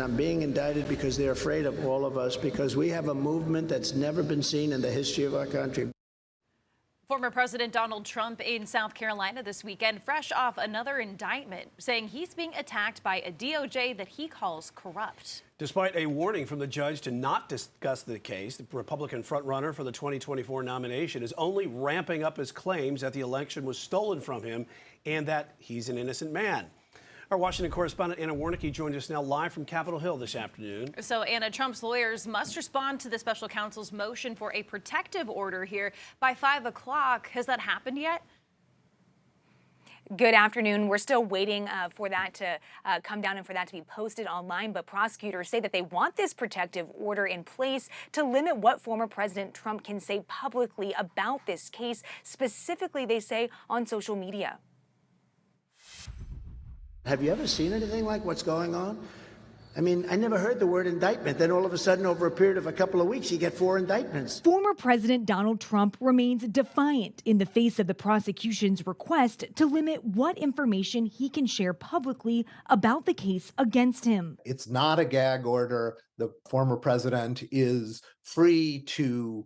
I'm being indicted because they're afraid of all of us, because we have a movement that's never been seen in the history of our country. Former President Donald Trump in South Carolina this weekend, fresh off another indictment, saying he's being attacked by a DOJ that he calls corrupt. Despite a warning from the judge to not discuss the case, the Republican frontrunner for the 2024 nomination is only ramping up his claims that the election was stolen from him and that he's an innocent man. Our Washington correspondent Anna Warnicki joins us now live from Capitol Hill this afternoon. So, Anna, Trump's lawyers must respond to the special counsel's motion for a protective order here by 5 o'clock. Has that happened yet? Good afternoon. We're still waiting for that to come down and for that to be posted online. But prosecutors say that they want this protective order in place to limit what former President Trump can say publicly about this case. Specifically, they say on social media. Have you ever seen anything like what's going on? I mean, I never heard the word indictment. Then all of a sudden, over a period of a couple of weeks, you get 4 indictments. Former President Donald Trump remains defiant in the face of the prosecution's request to limit what information he can share publicly about the case against him. It's not a gag order. The former president is free to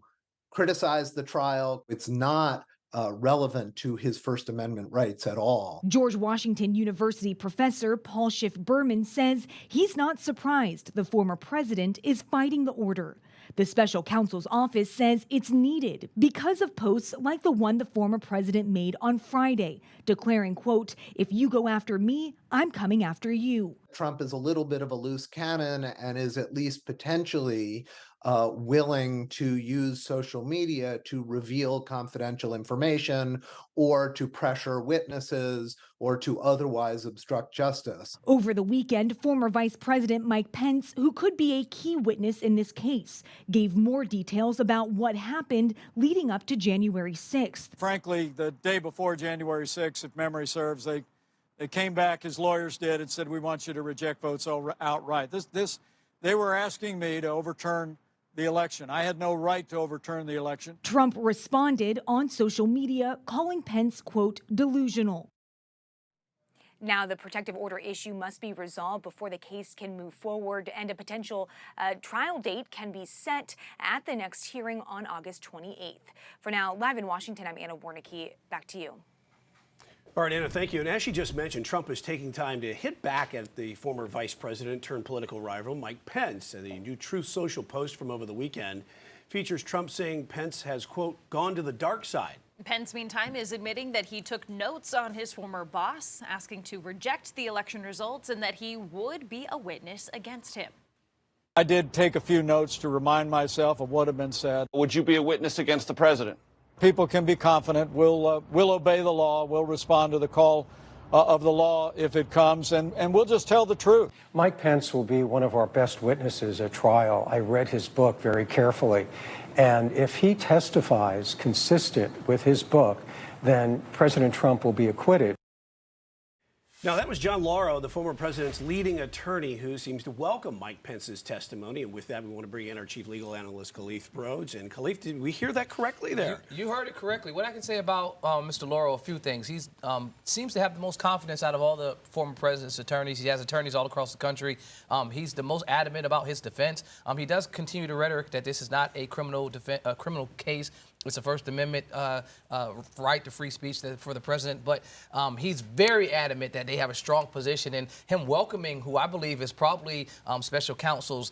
criticize the trial. It's not relevant to his First Amendment rights at all. George Washington University professor Paul Schiff Berman says he's not surprised the former president is fighting the order. The special counsel's office says it's needed because of posts like the one the former president made on Friday, declaring, quote, "If you go after me, I'm coming after you." Trump is a little bit of a loose cannon and is at least potentially willing to use social media to reveal confidential information or to pressure witnesses or to otherwise obstruct justice. Over the weekend, former Vice President Mike Pence, who could be a key witness in this case, gave more details about what happened leading up to January 6th. Frankly, the day before January 6th, if memory serves, they came back, his lawyers did, and said, "We want you to reject votes outright." They were asking me to overturn the election. I had no right to overturn the election. Trump responded on social media, calling Pence, quote, "delusional." Now, the protective order issue must be resolved before the case can move forward, and a potential trial date can be set at the next hearing on August 28th. For now, live in Washington, I'm Anna Warnicki. Back to you. All right, Anna, thank you. And as she just mentioned, Trump is taking time to hit back at the former vice president turned political rival, Mike Pence. And the new Truth Social post from over the weekend features Trump saying Pence has, quote, "gone to the dark side." Pence, meantime, is admitting that he took notes on his former boss, asking to reject the election results and that he would be a witness against him. I did take a few notes to remind myself of what had been said. Would you be a witness against the president? People can be confident. We'll obey the law. We'll respond to the call of the law if it comes, and we'll just tell the truth. Mike Pence will be one of our best witnesses at trial. I read his book very carefully, and if he testifies consistent with his book, then President Trump will be acquitted. Now, that was John Lauro, the former president's leading attorney, who seems to welcome Mike Pence's testimony. And with that, we want to bring in our chief legal analyst, Khalif Rhodes. And Khalif, did we hear that correctly there? You heard it correctly. What I can say about Mr. Lauro, a few things. He seems to have the most confidence out of all the former president's attorneys. He has attorneys all across the country. He's the most adamant about his defense. He does continue to rhetoric that this is not a criminal case. It's a First Amendment right to free speech for the president. But he's very adamant that they have a strong position, and him welcoming who I believe is probably special counsel's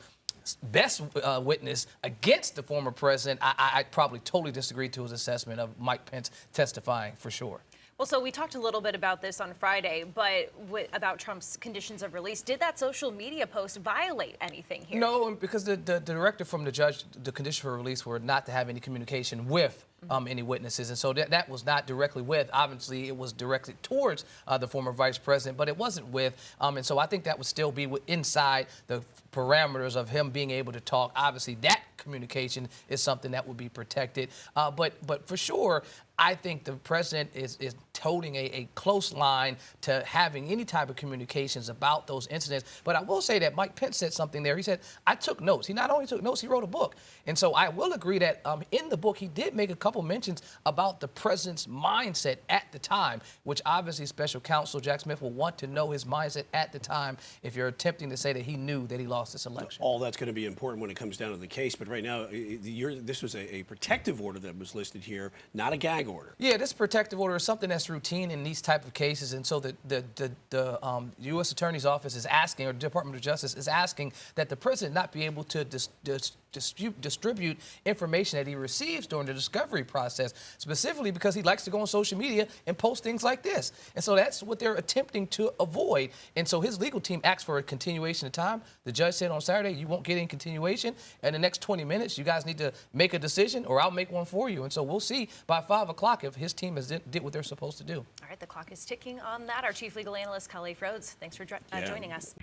best witness against the former president. I probably totally disagree to his assessment of Mike Pence testifying for sure. Well, so we talked a little bit about this on Friday, but about Trump's conditions of release. Did that social media post violate anything here? No, because the directive from the judge, the conditions for release were not to have any communication with any witnesses. And so that was not directly with. Obviously, it was directed towards the former vice president, but it wasn't with. And so I think that would still be inside the parameters of him being able to talk. Obviously, that communication is something that would be protected. But for sure, I think the president is toting a close line to having any type of communications about those incidents. But I will say that Mike Pence said something there. He said, I took notes. He not only took notes, he wrote a book. And so I will agree that in the book, he did make a couple couple mentions about the president's mindset at the time, which obviously special counsel Jack Smith will want to know his mindset at the time if you're attempting to say that he knew that he lost this election. All that's going to be important when it comes down to the case. But right now, this was a protective order that was listed here, not a gag order. Yeah, this protective order is something that's routine in these type of cases, and so the U.S. Attorney's Office is asking, or the Department of Justice is asking, that the president not be able to distribute information that he receives during the discovery process, specifically because he likes to go on social media and post things like this. And so that's what they're attempting to avoid. And so his legal team asked for a continuation of time. The judge said on Saturday, you won't get any continuation. In the next 20 minutes, you guys need to make a decision, or I'll make one for you. And so we'll see by 5 o'clock if his team has did what they're supposed to do. All right, the clock is ticking on that. Our chief legal analyst, Khalif Rhodes, thanks for joining us.